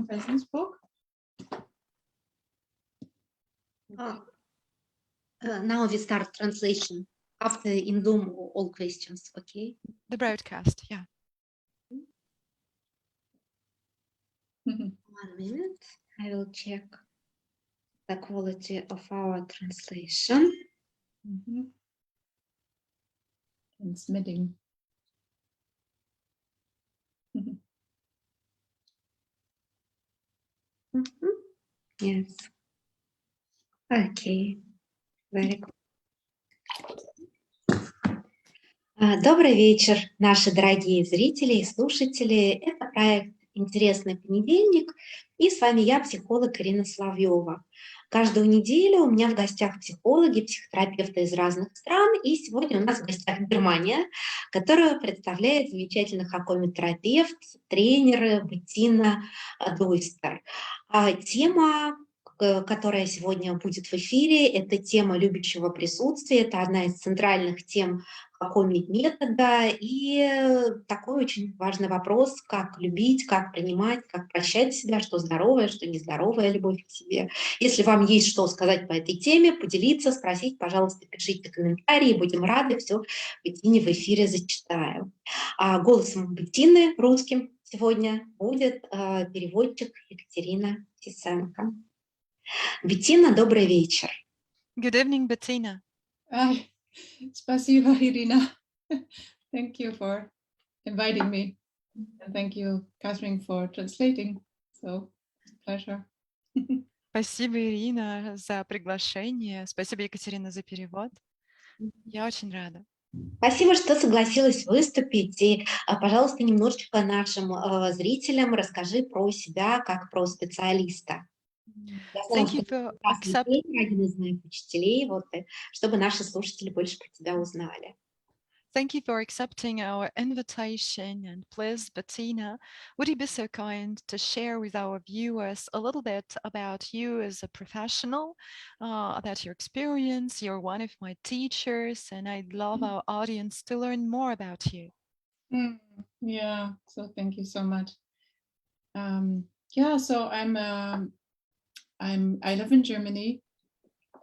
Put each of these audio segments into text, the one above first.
Presence book. Now we start translation. After in Zoom, all questions, okay? The broadcast, yeah. 1 minute. I will check the quality of our translation. Transmitting. Yes. Okay. Very good. Добрый вечер, наши дорогие зрители и слушатели. Это проект «Интересный понедельник». И с вами я, психолог Ирина Соловьева. Каждую неделю у меня в гостях психологи, психотерапевты из разных стран. И сегодня у нас в гостях Германия, которую представляет замечательный хакоми-терапевт, тренер Беттина Дойстер. Тема, которая сегодня будет в эфире, это тема любящего присутствия. Это одна из центральных тем метода, и такой очень важный вопрос, как любить, как принимать, как прощать себя, что здоровая, что нездоровая любовь к себе. Если вам есть что сказать по этой теме, поделиться, спросить, пожалуйста, пишите комментарии, будем рады, все Беттине в эфире зачитаю. Голосом Беттины русским сегодня будет переводчик Екатерина Тисенко. Беттина, добрый вечер. Good evening, Bettina. Спасибо, Irina. Thank you for inviting me. And thank you, Catherine, for translating. So, pleasure. Спасибо, Ирина, за приглашение. Спасибо, Екатерина, за перевод. Я очень рада. Спасибо, что согласилась выступить. И, пожалуйста, немножечко нашим зрителям расскажи про себя как про специалиста. Я знаю, Thank you что for ты прекрасный один из моих учителей, вот, чтобы наши слушатели больше про тебя узнали. Thank you for accepting our invitation. And please, Bettina, would you be so kind to share with our viewers a little bit about you as a professional, about your experience? You're one of my teachers, and I'd love our audience to learn more about you. Yeah, so thank you so much. Yeah, so I live in Germany.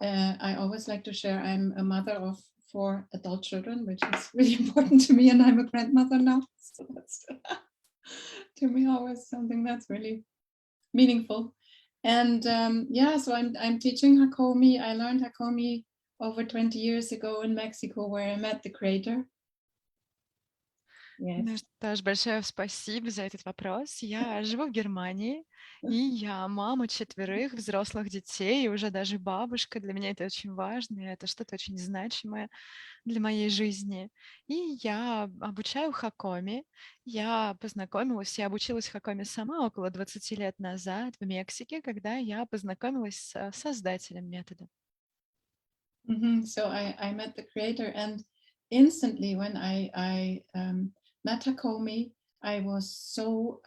I always like to share I'm a mother of 4 adult children, which is really important to me, and I'm a grandmother now, so that's to me always something that's really meaningful. And yeah, so I'm teaching Hakomi. I learned Hakomi over 20 years ago in Mexico, where I met the creator. Yes. Ну что ж, большое спасибо за этот вопрос. Я живу в Германии, и я мама 4 взрослых детей, и уже даже бабушка. Для меня это очень важно, и это что-то очень значимое для моей жизни. И я обучаю хакоми. Я познакомилась, я обучилась хакоми сама около 20 лет назад в Мексике, когда я познакомилась с создателем метода. So I met the creator, and instantly when I met Hakomi, I was so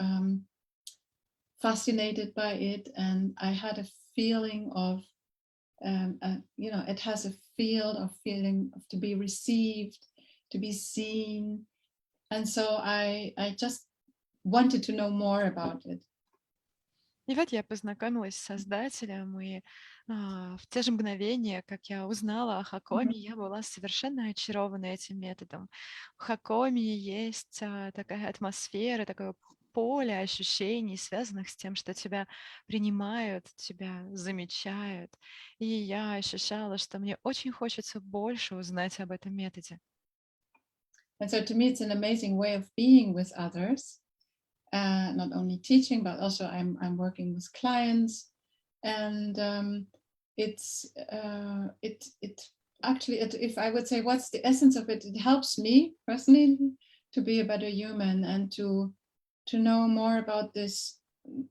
fascinated by it, and I had a feeling of you know, it has a field of feeling of to be received, to be seen, and so I just wanted to know more about it. И вот я познакомилась с создателем, и в те же мгновения, как я узнала о хакоми, я была совершенно очарована этим методом. В хакоми есть такая атмосфера, такое поле ощущений, связанных с тем, что тебя принимают, тебя замечают. И я ощущала, что мне очень хочется больше узнать об этом методе. And so to me, it's an amazing way of being with others. Not only teaching, but also I'm working with clients, and it's actually, if I would say what's the essence of it, it helps me personally to be a better human and to know more about this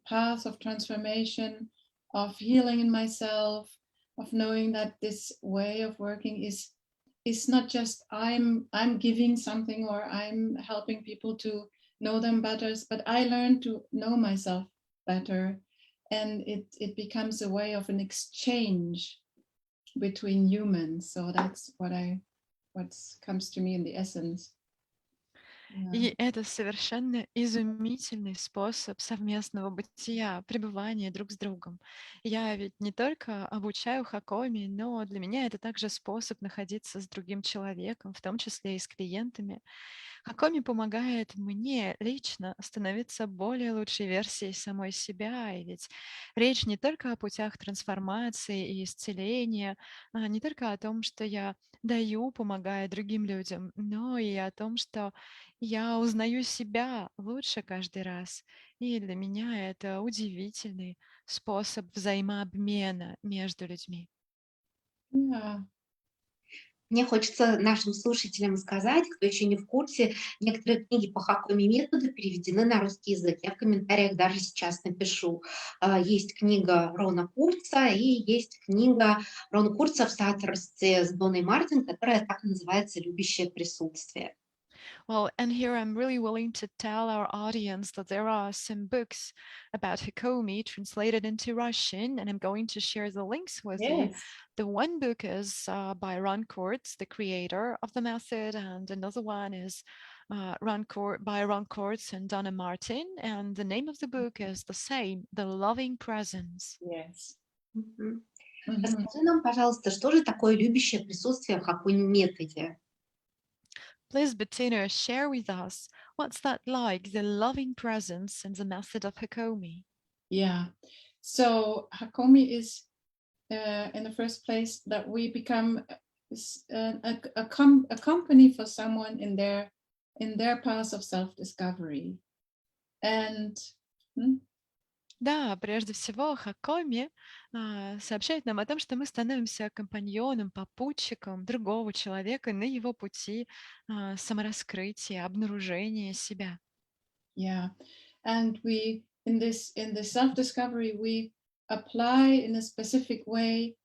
path of transformation, of healing in myself, of knowing that this way of working is not just I'm giving something or I'm helping people to know them better, but I learn to know myself better, and it becomes a way of an exchange between humans. So that's what comes to me in the essence. И это совершенно изумительный способ совместного бытия, пребывания друг с другом. Я ведь не только обучаю хакоми, но для меня это также способ находиться с другим человеком, в том числе и с клиентами. Хакоми помогает мне лично становиться более лучшей версией самой себя. И ведь речь не только о путях трансформации и исцеления, не только о том, что я даю, помогая другим людям, но и о том, что я узнаю себя лучше каждый раз. И для меня это удивительный способ взаимообмена между людьми. Yeah. Мне хочется нашим слушателям сказать, кто еще не в курсе, некоторые книги по Хакоми методу переведены на русский язык. Я в комментариях даже сейчас напишу. Есть книга Рона Курца и есть книга Рона Курца в соавторстве с Доной Мартин, которая так и называется «Любящее присутствие». Well, and here I'm really willing to tell our audience that there are some books about Hakomi translated into Russian, and I'm going to share the links with you. Yes. The one book is by Ron Kurtz, the creator of the method, and another one is by Ron Kurtz and Donna Martin, and the name of the book is the same, The Loving Presence. Yes. Мгм. Mhm. Расскажи нам, пожалуйста, что же такое любящее присутствие в Хакоми методе? Please, Bettina, share with us what's that like, the loving presence and the method of Hakomi. Yeah. So Hakomi is, in the first place, that we become a company for someone in their path of self-discovery. And Да, прежде всего, Хакоми сообщает нам о том, что мы становимся компаньоном, попутчиком другого человека на его пути самораскрытия, обнаружения себя. yeah, and we in the self-discovery we apply in a specific way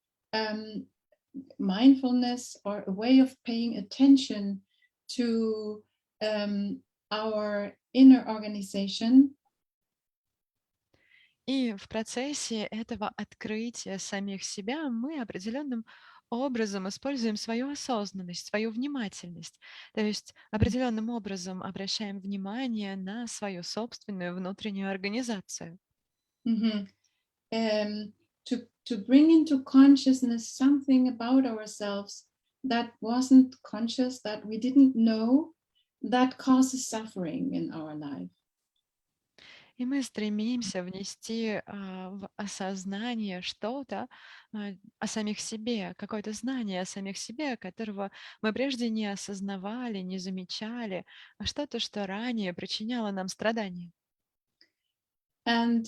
mindfulness or a way of paying attention to our inner organization. И в процессе этого открытия самих себя мы определенным образом используем свою осознанность, свою внимательность, то есть определенным образом обращаем внимание на свою собственную внутреннюю организацию. Mhm. To bring into consciousness something about ourselves that wasn't conscious, that we didn't know, that causes suffering in our life. И мы стремимся внести в осознание что-то о самих себе, какое-то знание о самих себе, которого мы прежде не осознавали, не замечали, а что-то, что ранее причиняло нам страдания. And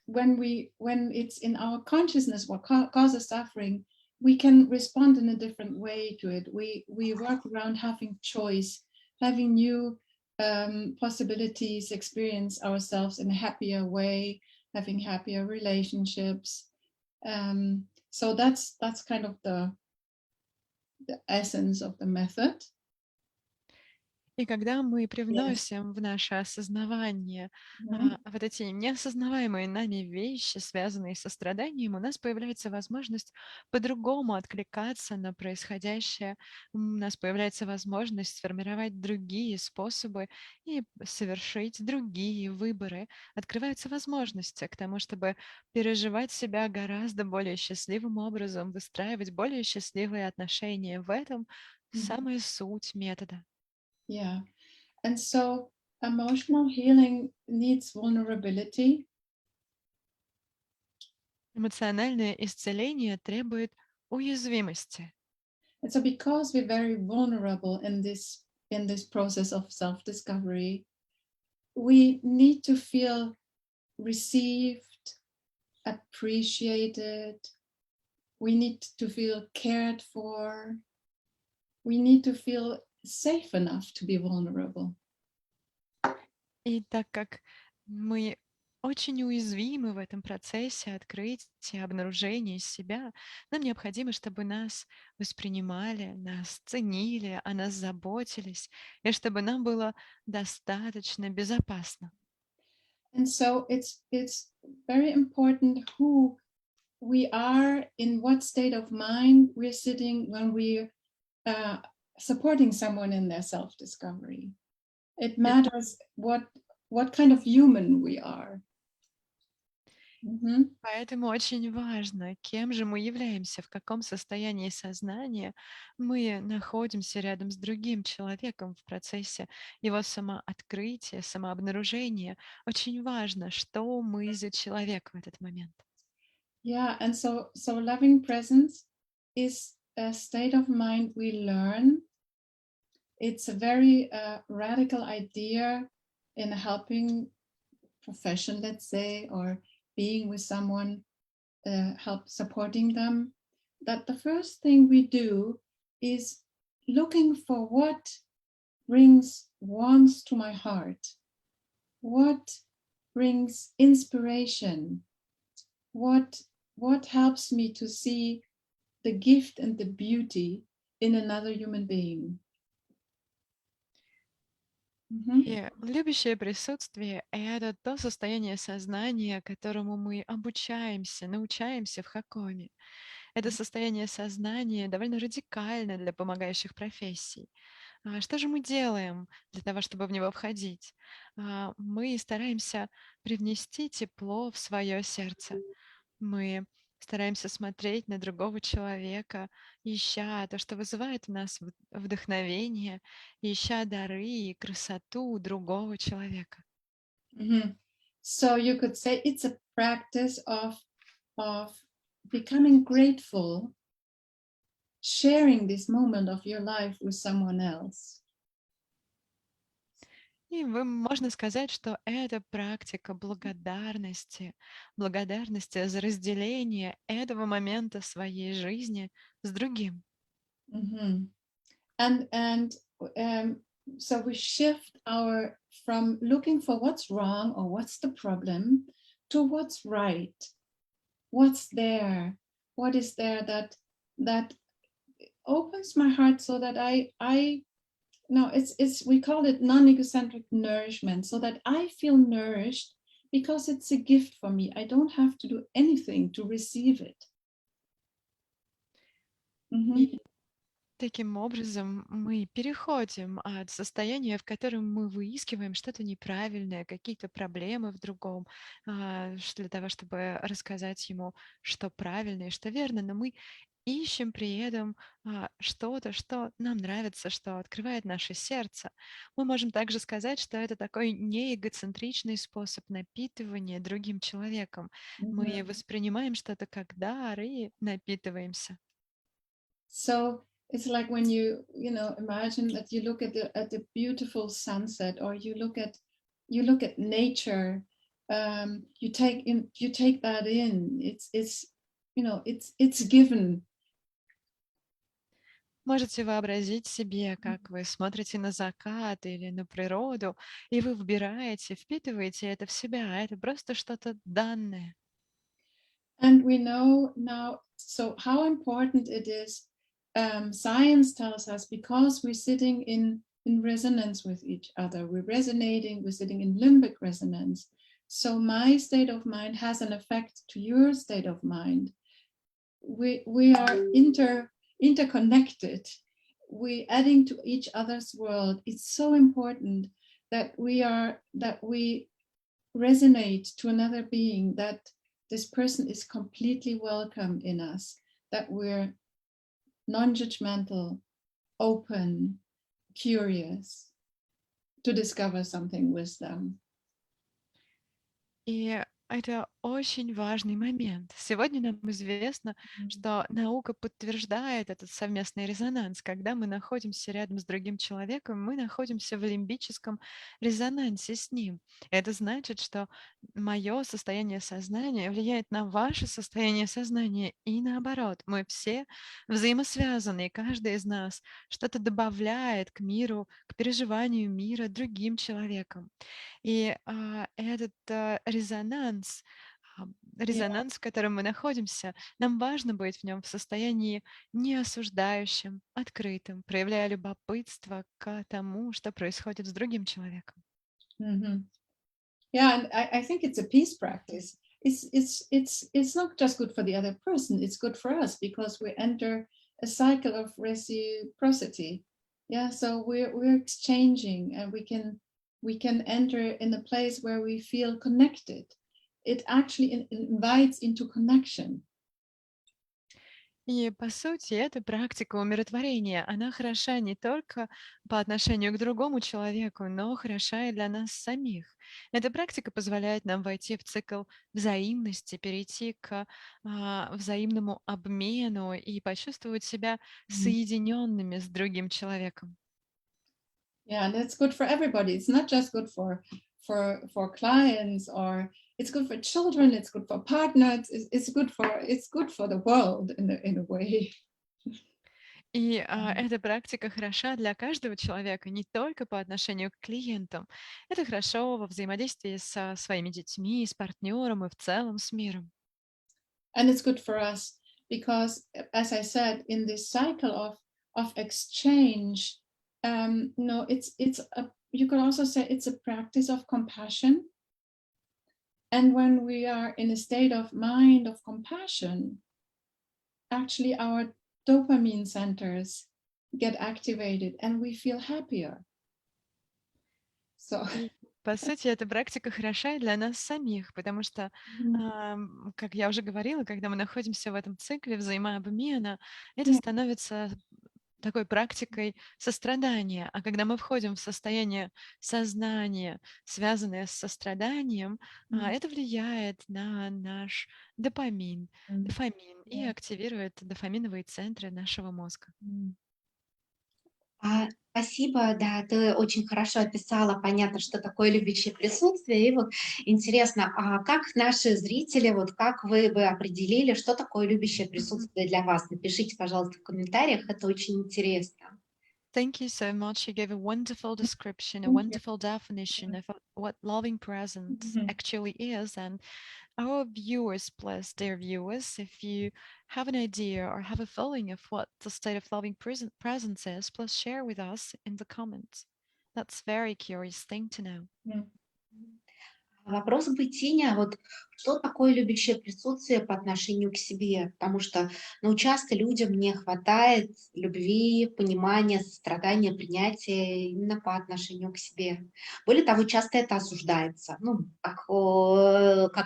when it's in our consciousness what causes suffering, we can respond in a different way to it. We work around having choice, having new possibilities, experience ourselves in a happier way, having happier relationships. So that's kind of the essence of the method. И когда мы привносим в наше осознавание вот эти неосознаваемые нами вещи, связанные со страданием, у нас появляется возможность по-другому откликаться на происходящее, у нас появляется возможность сформировать другие способы и совершить другие выборы. Открываются возможности к тому, чтобы переживать себя гораздо более счастливым образом, выстраивать более счастливые отношения. В этом самая суть метода. Yeah. And so emotional healing needs vulnerability. Эмоциональное исцеление требует уязвимости. And so because we're very vulnerable in this process of self-discovery, we need to feel received, appreciated. We need to feel cared for. We need to feel safe enough to be vulnerable. И так как мы очень уязвимы в этом процессе открытия, обнаружения себя, нам необходимо, чтобы нас воспринимали, нас ценили, о нас заботились, и чтобы нам было достаточно безопасно. And so it's very important who we are, in what state of mind we're sitting when we're supporting someone in their self-discovery. It matters what kind of human we are. Mhm. Поэтому очень важно, кем же мы являемся, в каком состоянии сознания мы находимся рядом с другим человеком в процессе его самооткрытия, самообнаружения. Очень важно, что мы за человек в этот момент. Yeah, and so loving presence is a state of mind we learn. It's a very radical idea in a helping profession, let's say, or being with someone, help supporting them. That the first thing we do is looking for what brings warmth to my heart, what brings inspiration, what helps me to see the gift and the beauty in another human being. Mhm. И любящее присутствие — это то состояние сознания, которому мы обучаемся, научаемся в Хакоме. Это состояние сознания довольно радикально для помогающих профессий. Что же мы делаем для того, чтобы в него входить? Мы стараемся привнести тепло в свое сердце. Мы стараемся смотреть на другого человека, ища то, что вызывает у нас вдохновение, ища дары и красоту другого человека. Mhm. So you could say it's a practice of becoming grateful, sharing this moment of your life with someone else. И можно сказать, что это практика благодарности, благодарности за разделение этого момента своей жизни с другим. Mhm. And so we shift our from looking for what's wrong or what's the problem to what's right, what's there, what is there that opens my heart so that I no, it's we call it non-egocentric nourishment, so that I feel nourished because it's a gift for me. I don't have to do anything to receive it. Mhm. И таким образом мы переходим от состояния, в котором мы выискиваем что-то неправильное, какие-то проблемы в другом, для того, чтобы рассказать ему, что правильно и что верно, но мы ищем при этом что-то, что нам нравится, что открывает наше сердце. Мы можем также сказать, что это такой неэгоцентричный способ напитывания другим человеком. Мы Mhm. воспринимаем что-то как дар и напитываемся. So it's like when you imagine that you look at the beautiful sunset, or you look at nature. You take that in. It's given. Можете вообразить себе, как вы смотрите на закат или на природу, и вы вбираете, впитываете это в себя. Это просто что-то данное. And we know now, so how important it is. Science tells us, because we're sitting in resonance with each other, we're resonating, we're sitting in limbic resonance. So my state of mind has an effect to your state of mind. We are interconnected. We're adding to each other's world. It's so important that we resonate to another being, that this person is completely welcome in us, that we're non-judgmental, open, curious to discover something with them. И это очень важный момент. Сегодня нам известно, что наука подтверждает этот совместный резонанс. Когда мы находимся рядом с другим человеком, мы находимся в лимбическом резонансе с ним. Это значит, что мое состояние сознания влияет на ваше состояние сознания и наоборот. Мы все взаимосвязаны, и каждый из нас что-то добавляет к миру, к переживанию мира другим человеком. И этот резонанс, а, Yeah. резонанс, в котором мы находимся, нам важно быть в нем в состоянии не осуждающим, открытым, проявляя любопытство к тому, что происходит с другим человеком. Mm-hmm. Yeah, and I think it's a peace practice. It's not just good for the other person, it's good for us, because we enter a cycle of reciprocity. Yeah, so we're exchanging, and we can enter in a place where we feel connected. It actually invites into connection. И, по сути, эта практика умиротворения, она хороша не только по отношению к другому человеку, но хороша и для нас самих. Эта практика позволяет нам войти в цикл взаимности, перейти к взаимному обмену и почувствовать себя соединенными с другим человеком. Yeah, and it's good for everybody. It's not just good for clients, or it's good for children. It's good for partners. It's good for the world in a way. И эта практика хороша для каждого человека, не только по отношению к клиентам. Это хорошо во взаимодействии со своими детьми, с партнером и в целом с миром. And it's good for us because, as I said, in this cycle of exchange, no, you could also say it's a practice of compassion. And when we are in a state of mind of compassion, actually our dopamine centers get activated and we feel happier. So, И, по сути, эта практика хороша и для нас самих, потому что, как я уже говорила, когда мы находимся в этом цикле взаимообмена, это yeah. становится такой практикой сострадания. А когда мы входим в состояние сознания, связанное с состраданием, это влияет на наш дофамин и Yeah. активирует дофаминовые центры нашего мозга. Спасибо, да, ты очень хорошо описала, понятно, что такое любящее присутствие. И вот интересно, а как наши зрители, вот как вы бы определили, что такое любящее присутствие для вас? Напишите, пожалуйста, в комментариях, это очень интересно. Thank you so much. You gave a wonderful description, a Thank you. wonderful definition of what loving presence Mhm. actually is. And our viewers, plus dear viewers, if you have an idea or have a feeling of what the state of loving presence is, please share with us in the comments. That's very curious thing to know. Yeah. Вопрос бытия, вот что такое любящее присутствие по отношению к себе? Потому что, ну, часто людям не хватает любви, понимания, сострадания, принятия именно по отношению к себе. Более того, часто это осуждается, ну, как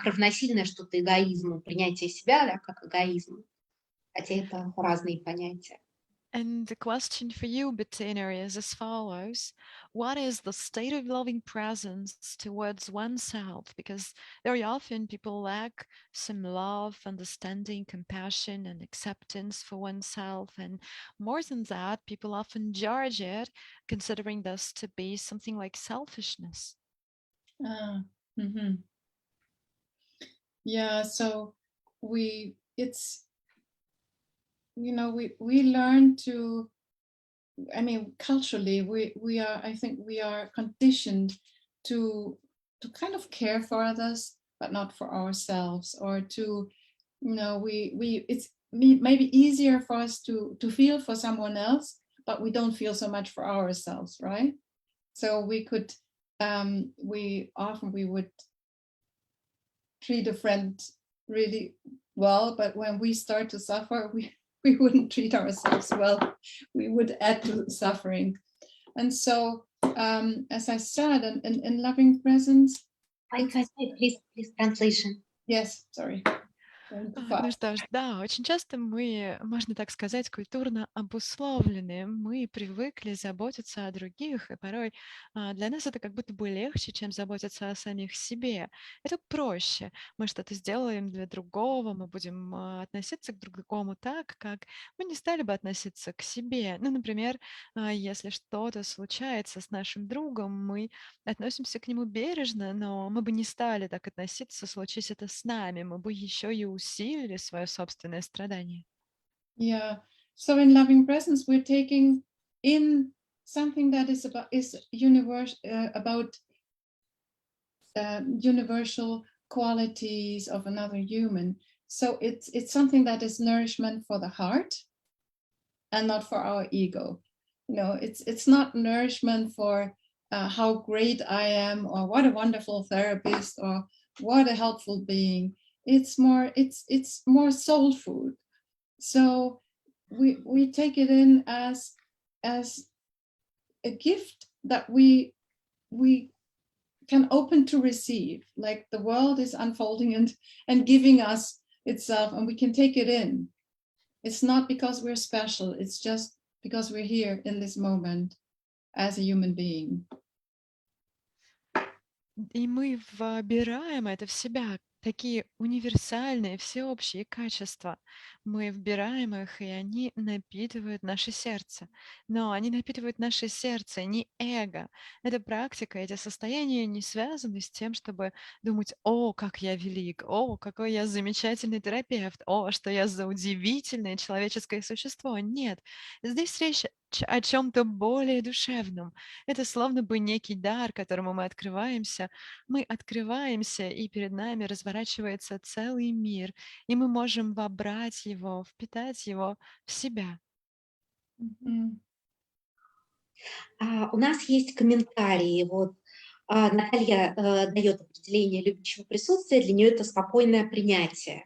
равносильное что-то эгоизму, принятие себя, да, как эгоизм. Хотя это разные понятия. And the question for you, Bettina, is as follows. What is the state of loving presence towards oneself? Because very often people lack some love, understanding, compassion, and acceptance for oneself. And more than that, people often judge it, considering this to be something like selfishness. Mhm. Yeah, so it's, we learn to, I mean, culturally, I think we are conditioned to kind of care for others, but not for ourselves, or to, it's maybe easier for us to feel for someone else, but we don't feel so much for ourselves, right? So we would treat a friend really well, but when we start to suffer, we wouldn't treat ourselves well. We would add to suffering. And so, as I said, in loving presence, Please translation. yes, sorry. Ну что ж, да, очень часто мы, можно так сказать, культурно обусловлены. Мы привыкли заботиться о других, и порой для нас это как будто бы легче, чем заботиться о самих себе. Это проще. Мы что-то сделаем для другого, мы будем относиться к другому так, как мы не стали бы относиться к себе. Ну, например, если что-то случается с нашим другом, мы относимся к нему бережно, но мы бы не стали так относиться, случись это с нами. Мы бы еще и усилили свое собственное страдание. Yeah. So in loving presence, we're taking in something that is about universal qualities of another human. So it's something that is nourishment for the heart and not for our ego. It's not nourishment for how great I am, or what a wonderful therapist, or what a helpful being. It's more soul food. So we take it in as a gift that we can open to receive, like the world is unfolding and giving us itself, and we can take it in. It's not because we're special, it's just because we're here in this moment as a human being. И мы вбираем это в себя, такие универсальные, всеобщие качества. Мы вбираем их, и они напитывают наше сердце. Но они напитывают наше сердце, не эго. Эта практика, эти состояния не связаны с тем, чтобы думать: «О, как я велик! О, какой я замечательный терапевт! О, что я за удивительное человеческое существо!» Нет, здесь речь о чем-то более душевном. Это словно бы некий дар, которому мы открываемся, и перед нами разворачивается целый мир, и мы можем вобрать его, впитать его в себя. Mhm. У нас есть комментарии. Вот Наталья дает определение любящего присутствия. Для нее это спокойное принятие.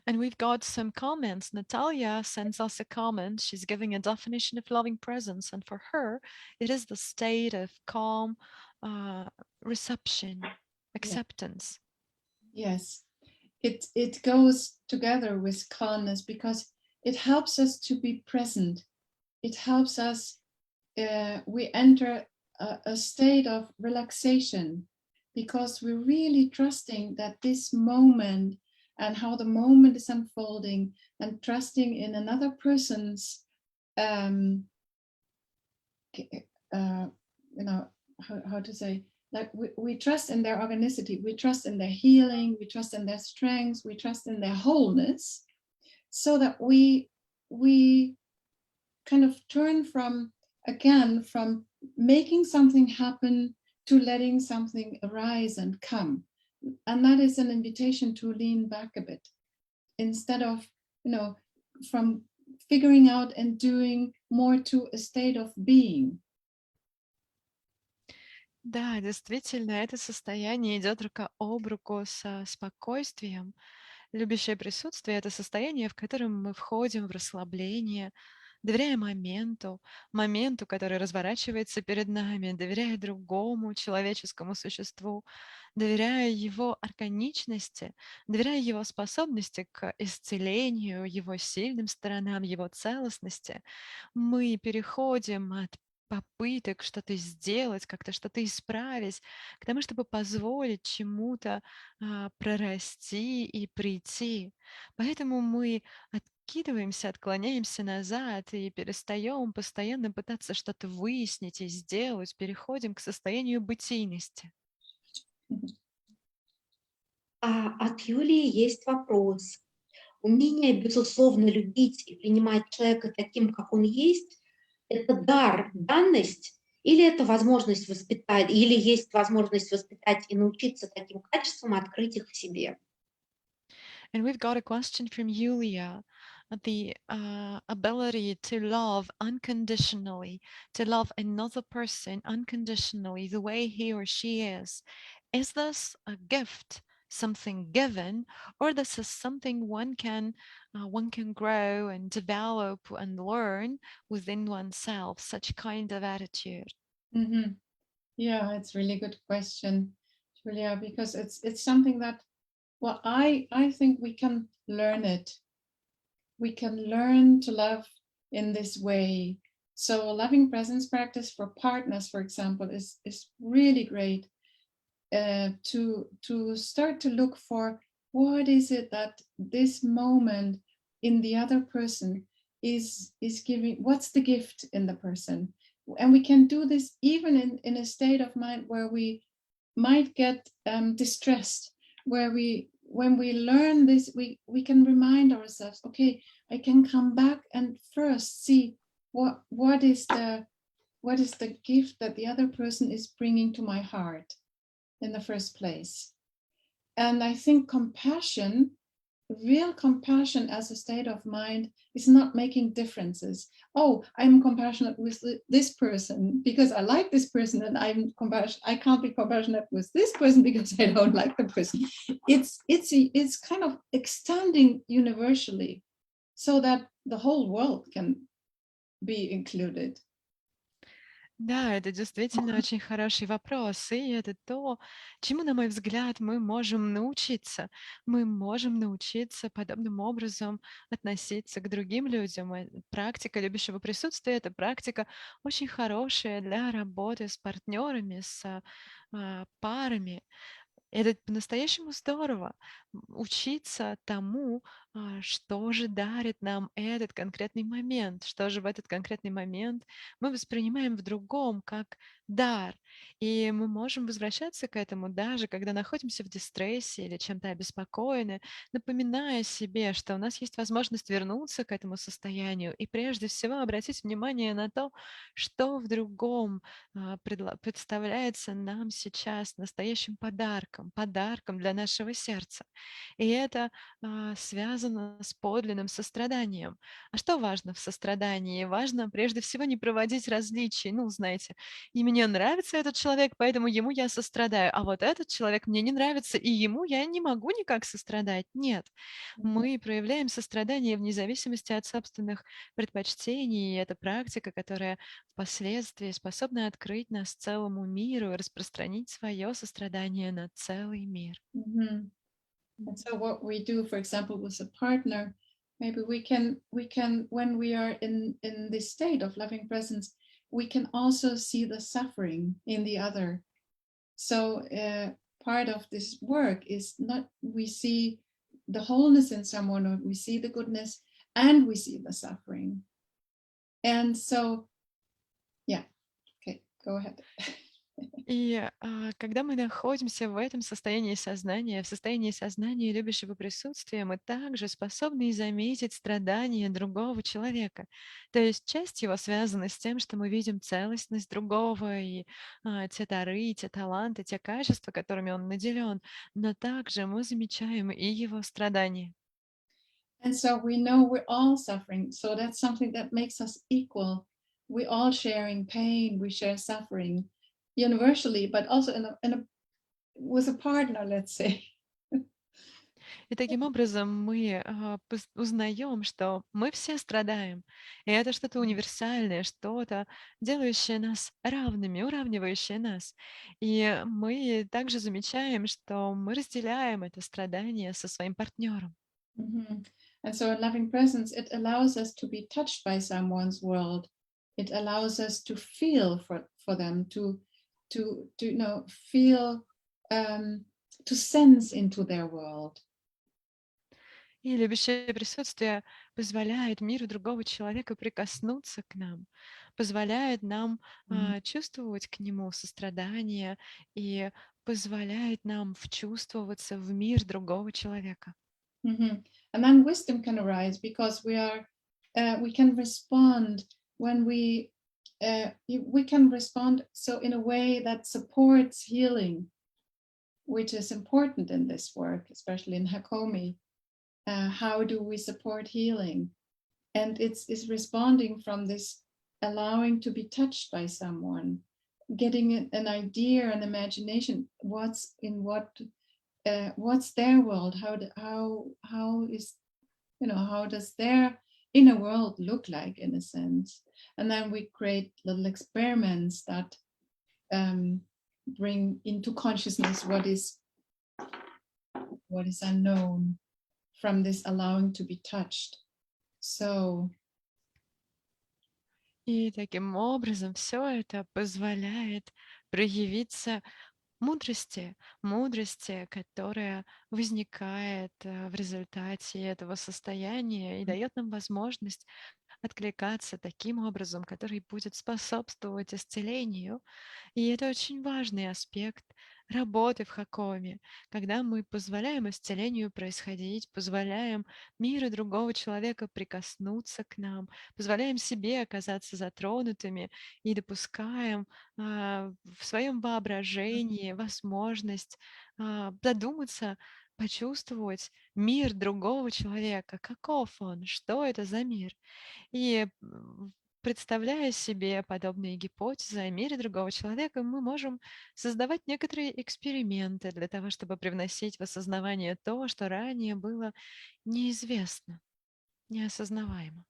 And we've got some comments. Natalia sends us a comment. She's giving a definition of loving presence, and for her, it is the state of calm reception, acceptance. Yes, it goes together with calmness because it helps us to be present. It helps us, we enter a state of relaxation because we're really trusting that this moment and how the moment is unfolding, and trusting in another person's, you know, how to say, like we trust in their organicity, we trust in their healing, we trust in their strengths, we trust in their wholeness, so that we kind of turn from making something happen to letting something arise and come. And that is an invitation to lean back a bit, instead of, from figuring out and doing, more to a state of being. Да, действительно, это состояние идет рука об руку со спокойствием. Любящее присутствие — это состояние, в котором мы входим в расслабление, доверяя моменту, который разворачивается перед нами, доверяя другому человеческому существу, доверяя его органичности, доверяя его способности к исцелению, его сильным сторонам, его целостности. Мы переходим от попыток что-то сделать, как-то что-то исправить, к тому, чтобы позволить чему-то прорасти и прийти. Поэтому мы откидываемся, отклоняемся назад и перестаем постоянно пытаться что-то выяснить и сделать, переходим к состоянию бытийности. От Юлии есть вопрос. Умение, безусловно, любить и принимать человека таким, как он есть, это дар, данность, или это возможность воспитать, или есть возможность воспитать и научиться таким качествам, открыть их в себе? And we've got a question from Yulia. The ability to love unconditionally, to love another person unconditionally, the way he or she is this a gift, something given, or this is something one can grow and develop and learn within oneself, such kind of attitude? Mm-hmm. Yeah, it's really good question, Julia, because it's something that, well, I think we can learn it. We can learn to love in this way. So loving presence practice for partners, for example, is really great, to start to look for what is it that this moment in the other person is giving, what's the gift in the person. And we can do this even in a state of mind where we might get distressed, where when we learn this, we can remind ourselves, okay, I can come back and first see what is the gift that the other person is bringing to my heart in the first place. And I think compassion, real compassion as a state of mind, is not making differences. Oh, I'm compassionate with this person because I like this person, and I can't be compassionate with this person because I don't like the person. It's kind of extending universally, so that the whole world can be included. Да, это действительно очень хороший вопрос, и это то, чему, на мой взгляд, мы можем научиться. Мы можем научиться подобным образом относиться к другим людям. Практика любящего присутствия — это практика очень хорошая для работы с партнерами, с парами. Это по-настоящему здорово учиться тому, что же дарит нам этот конкретный момент, что же в этот конкретный момент мы воспринимаем в другом как дар. И мы можем возвращаться к этому даже когда находимся в дистрессе или чем-то обеспокоены, напоминая себе, что у нас есть возможность вернуться к этому состоянию и прежде всего обратить внимание на то, что в другом представляется нам сейчас настоящим подарком, подарком для нашего сердца. И это связано с подлинным состраданием. А что важно в сострадании? Важно прежде всего не проводить различий. Ну, знаете, и мне нравится этот человек, поэтому ему я сострадаю, а вот этот человек мне не нравится, и ему я не могу никак сострадать. Нет, Mhm. мы проявляем сострадание вне зависимости от собственных предпочтений, и это практика, которая впоследствии способна открыть нас целому миру и распространить свое сострадание на целый мир. Mhm. And so what we do, for example, with a partner, maybe we can when we are in this state of loving presence, we can also see the suffering in the other. So part of this work is not we see the wholeness in someone, or we see the goodness, and we see the suffering. And so, yeah, okay, go ahead. И когда мы находимся в этом состоянии сознания, в состоянии сознания любящего присутствия, мы также способны и заметить страдания другого человека. То есть часть его связана с тем, что мы видим целостность другого и те дары, те таланты, те качества, которыми он наделен, но также мы замечаем и его страдания. And so we know we're all suffering. So that's something that makes us equal. We all sharing pain, we share suffering universally, but also with a partner, let's say. И таким образом мы узнаем, что мы все страдаем. И это что-то универсальное, что-то, делающее нас равными, уравнивающее нас. И мы также замечаем, что мы разделяем это страдание со своим партнером. Mhm. And so in loving presence, it allows us to be touched by someone's world. It allows us to feel for them, to feel, to sense into their world. И любящее присутствие позволяет миру другого человека прикоснуться к нам, позволяет нам Mhm. чувствовать к нему сострадание и позволяет нам вчувствоваться в мир другого человека. Mhm. And then wisdom can arise because we can respond when we can respond so in a way that supports healing, which is important in this work, especially in Hakomi. How do we support healing? And it's responding from this allowing to be touched by someone, getting an idea, an imagination, what's their world, how is, how does their inner world look like, in a sense. And then we create little experiments that bring into consciousness what is unknown, from this allowing to be touched. So И таким образом все это позволяет проявиться мудрости, которая возникает в результате этого состояния и дает нам возможность откликаться таким образом, который будет способствовать исцелению. И это очень важный аспект работы в Хакоме, когда мы позволяем исцелению происходить, позволяем миру другого человека прикоснуться к нам, позволяем себе оказаться затронутыми и допускаем в своем воображении возможность задуматься, почувствовать мир другого человека, каков он, что это за мир. И представляя себе подобные гипотезы о мире другого человека, мы можем создавать некоторые эксперименты для того, чтобы привносить в осознавание то, что ранее было неизвестно, неосознаваемо.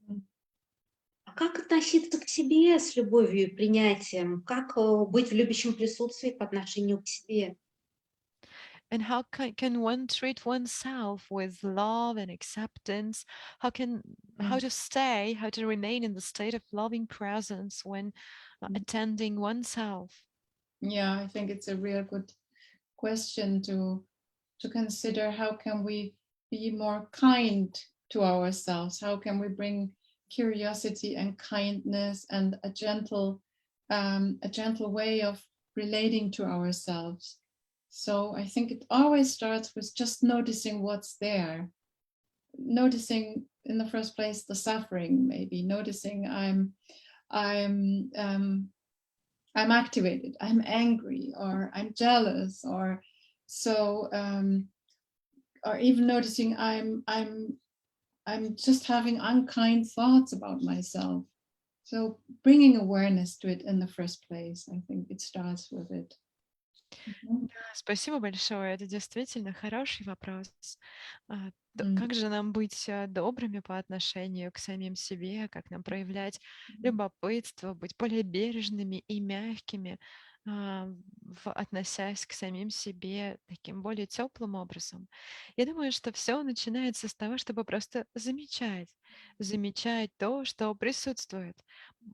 как относиться к себе с любовью и принятием? Как быть в любящем присутствии по отношению к себе? And how can one treat oneself with love and acceptance? How Mm. to stay, how to remain in the state of loving presence when attending oneself? Yeah, I think it's a real good question to consider. How can we be more kind to ourselves? How can we bring curiosity and kindness and a gentle way of relating to ourselves? So I think it always starts with just noticing what's there, noticing in the first place the suffering, maybe noticing I'm I'm activated, I'm angry, or I'm jealous, or so, or even noticing I'm just having unkind thoughts about myself. So bringing awareness to it in the first place, I think it starts with it. Mhm. Спасибо большое. Это действительно хороший вопрос. Mm. Как же нам быть добрыми по отношению к самим себе, как нам проявлять Mhm. любопытство, быть более бережными и мягкими, относясь к самим себе таким более теплым образом. Я думаю, что все начинается с того, чтобы просто замечать то, что присутствует.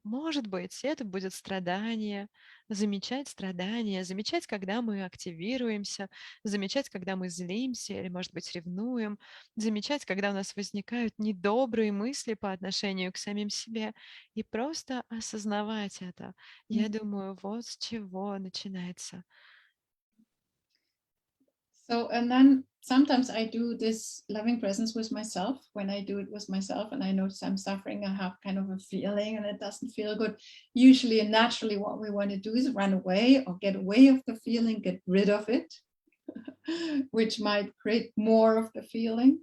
Может быть, это будет страдание, замечать, когда мы активируемся, замечать, когда мы злимся или, может быть, ревнуем, замечать, когда у нас возникают недобрые мысли по отношению к самим себе, и просто осознавать это. Я думаю, вот с чего начинается. So, and then sometimes I do this loving presence with myself. When I do it with myself and I notice I'm suffering, I have kind of a feeling and it doesn't feel good. Usually and naturally, what we want to do is run away or get away of the feeling, get rid of it, which might create more of the feeling.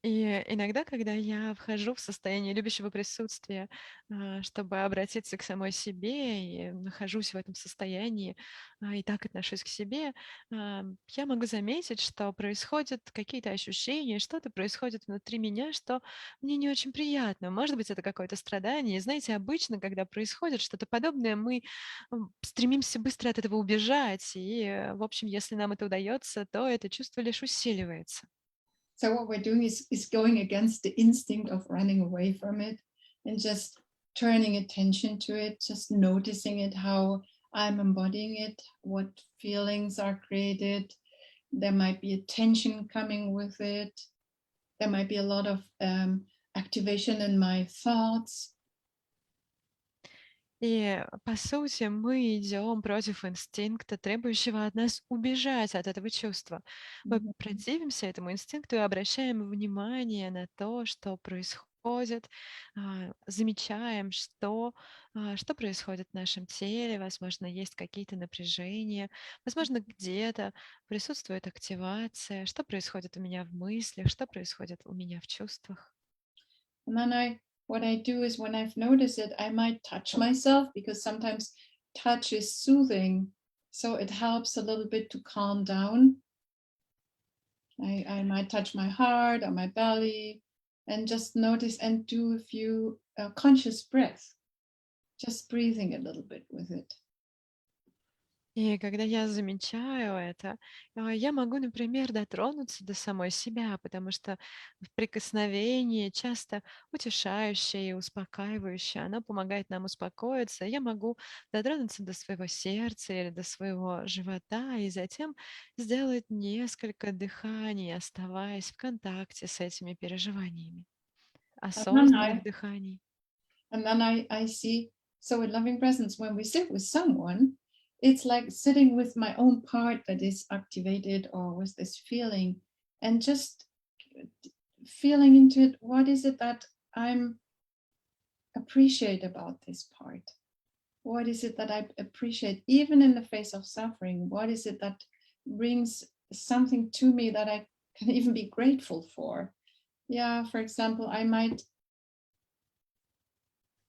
И иногда, когда я вхожу в состояние любящего присутствия, чтобы обратиться к самой себе, и нахожусь в этом состоянии, и так отношусь к себе, я могу заметить, что происходят какие-то ощущения, что-то происходит внутри меня, что мне не очень приятно. Может быть, это какое-то страдание. И знаете, обычно, когда происходит что-то подобное, мы стремимся быстро от этого убежать. И, в общем, если нам это удается, то это чувство лишь усиливается. So what we're doing is going against the instinct of running away from it and just turning attention to it, just noticing it, how I'm embodying it, what feelings are created. There might be a tension coming with it. There might be a lot of activation in my thoughts. И, по сути, мы идем против инстинкта, требующего от нас убежать от этого чувства. Мы Mhm. противимся этому инстинкту и обращаем внимание на то, что происходит, замечаем, что происходит в нашем теле. Возможно, есть какие-то напряжения, возможно, где-то присутствует активация, что происходит у меня в мыслях, что происходит у меня в чувствах. And then what I do is when I've noticed it, I might touch myself because sometimes touch is soothing. So it helps a little bit to calm down. I might touch my heart or my belly and just notice and do a few conscious breaths, just breathing a little bit with it. И когда я замечаю это, я могу, например, дотронуться до самой себя, потому что прикосновение часто утешающее и успокаивающее, оно помогает нам успокоиться. Я могу дотронуться до своего сердца или до своего живота и затем сделать несколько дыханий, оставаясь в контакте с этими переживаниями, And then осознанных I дыханий. and then I see, so in loving presence, when we sit with someone, it's like sitting with my own part that is activated or with this feeling and just feeling into it. What is it that I'm appreciate about this part? What is it that I appreciate even in the face of suffering? What is it that brings something to me that I can even be grateful for? Yeah, for example, I might,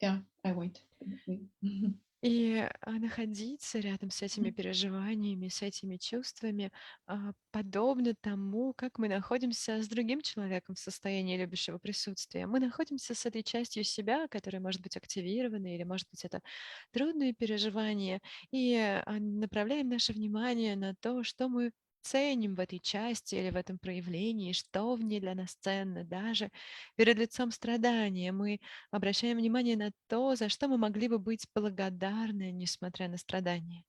yeah, I wait. И находиться рядом с этими переживаниями, с этими чувствами, подобно тому, как мы находимся с другим человеком в состоянии любящего присутствия. Мы находимся с этой частью себя, которая может быть активирована, или, может быть, это трудные переживания, и направляем наше внимание на то, что мы ценим в этой части или в этом проявлении, что в ней для нас ценно. Даже перед лицом страдания мы обращаем внимание на то, за что мы могли бы быть благодарны, несмотря на страдания.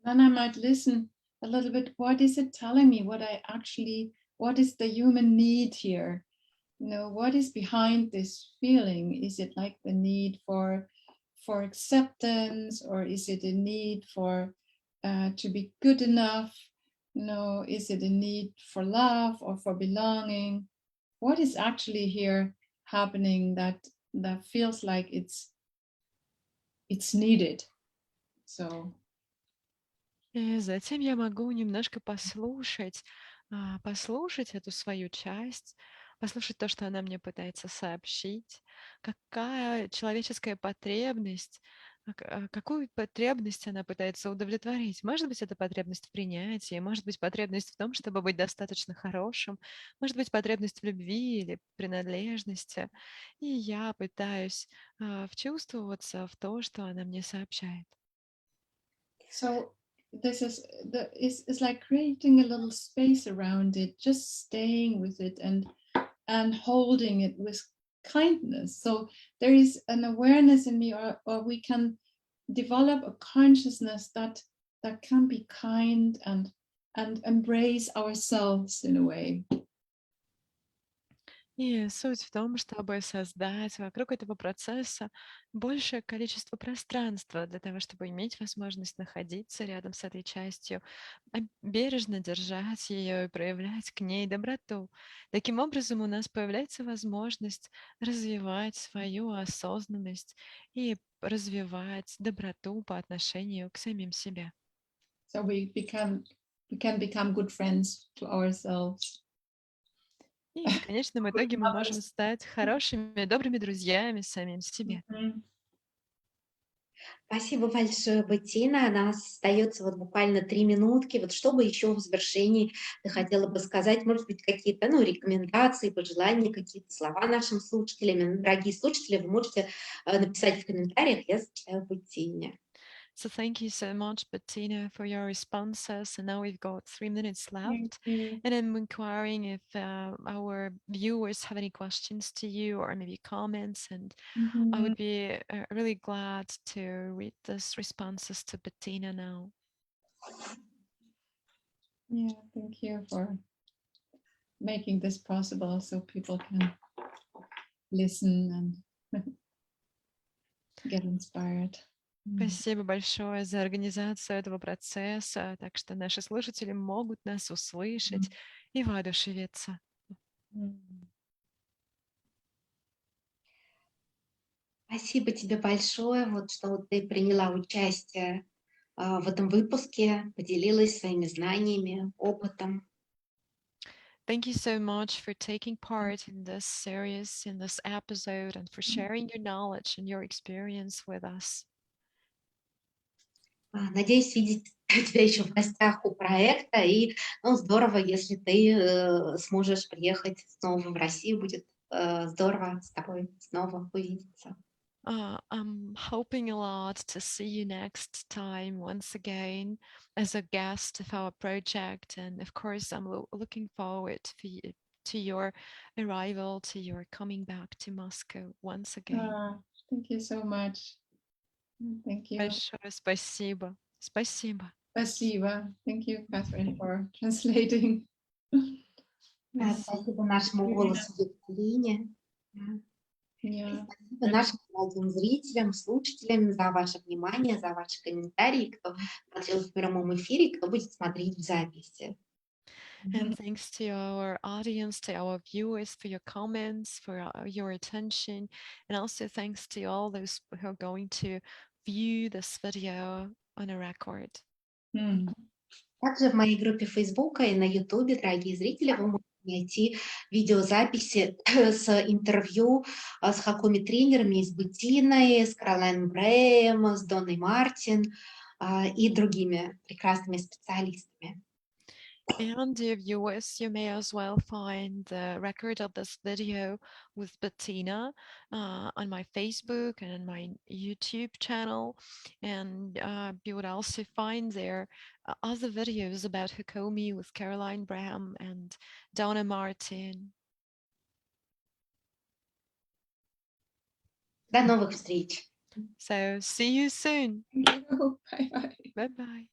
Then I might listen a little bit. What is it telling me? What is the human need here? What is behind this feeling? Is it like the need for acceptance, or is it a need for to be good enough? Is it a need for love or for belonging? What is actually here happening that feels like it's needed? So И затем я могу немножко послушать эту свою часть, послушать то, что она мне пытается сообщить, какая человеческая потребность, какую потребность она пытается удовлетворить. Может быть, это потребность в принятии, может быть, потребность в том, чтобы быть достаточно хорошим, может быть, потребность в любви или принадлежности. И я пытаюсь вчувствоваться в то, что она мне сообщает. So this is like creating a little space around it, just staying with it and holding it with kindness. So there is an awareness in me, or we can develop a consciousness that can be kind and embrace ourselves in a way. И суть в том, чтобы создать вокруг этого процесса большее количество пространства для того, чтобы иметь возможность находиться рядом с этой частью, бережно держать ее и проявлять к ней доброту. Таким образом, у нас появляется возможность развивать свою осознанность и развивать доброту по отношению к самим себе. So we can become good friends to ourselves. И в конечном итоге мы можем стать хорошими, добрыми друзьями самим себе. Спасибо большое, Беттина. У нас остается вот буквально 3 минутки. Вот что бы еще в завершении ты хотела бы сказать? Может быть, какие-то, рекомендации, пожелания, какие-то слова нашим слушателям? Дорогие слушатели, вы можете написать в комментариях, я зачитаю Беттине. So thank you so much, Bettina, for your responses. And now we've got 3 minutes Thank left. you. And I'm inquiring if our viewers have any questions to you or maybe comments. And I would be really glad to read those responses to Bettina now. Yeah, thank you for making this possible so people can listen and get inspired. Спасибо большое за организацию этого процесса, так что наши слушатели могут нас услышать и воодушевиться. Спасибо тебе большое, вот, что вот ты приняла участие в этом выпуске, поделилась своими знаниями, опытом. Thank you so much for taking part in this series, in this episode, and for sharing your knowledge and your experience with us. Надеюсь видеть тебя еще в гостях у проекта, и здорово, если ты сможешь приехать снова в Россию, будет здорово с тобой снова увидеться. I'm hoping a lot to see you next time once again as a guest of our project, and of course I'm looking forward to your arrival, to your coming back to Moscow once again. Thank you so much. Thank you. Большое спасибо. Спасибо. Спасибо. Thank you, Catherine, for translating. Спасибо нашему голосу Екатерине. Yeah. Спасибо нашим дорогим зрителям, слушателям за ваше внимание, за ваши комментарии, кто смотрел в прямом эфире, кто будет смотреть в записи. And thanks to our audience, to our viewers for your comments, for your attention. And also thanks to all those who are going to view this video on a record. Также в моей группе Фейсбука и на Ютубе, дорогие зрители, вы можете найти видеозаписи с интервью с Хакоми-тренерами, с Беттиной, с Каролайн Брэем, с Донной Мартин и другими прекрасными специалистами. And dear viewers, you may as well find the record of this video with Bettina on my Facebook and my YouTube channel. And you would also find there other videos about Hakomi with Caroline Braham and Donna Martin. До новых встреч! So see you soon. Thank you. Bye bye. Bye bye.